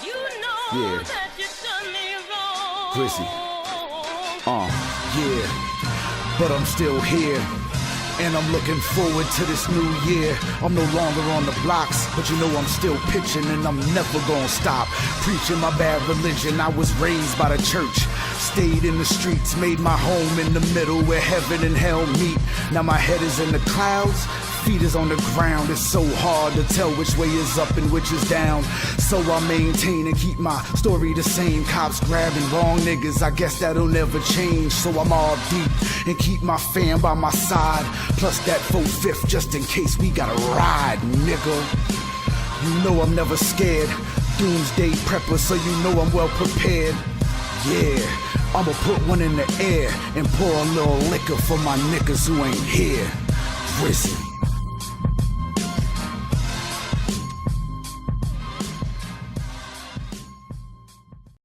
You know Yeah. that you done me wrong. Grizzy. Yeah. But I'm still here. And I'm looking forward to this new year. I'm no longer on the blocks, but you know I'm still pitching and I'm never gonna stop preaching my bad religion. I was raised by the church, stayed in the streets, made my home in the middle where heaven and hell meet. Now my head is in the clouds, feet is on the ground. It's so hard to tell which way is up and which is down. So I maintain and keep my story the same. Cops grabbing wrong niggas, I guess that'll never change. So I'm all deep and keep my fam by my side. Plus that 4/5 just in case we gotta ride, nigga. You know I'm never scared. Doomsday prepper, so you know I'm well prepared. Yeah, I'ma put one in the air and pour a little liquor for my niggas who ain't here. Grizzy.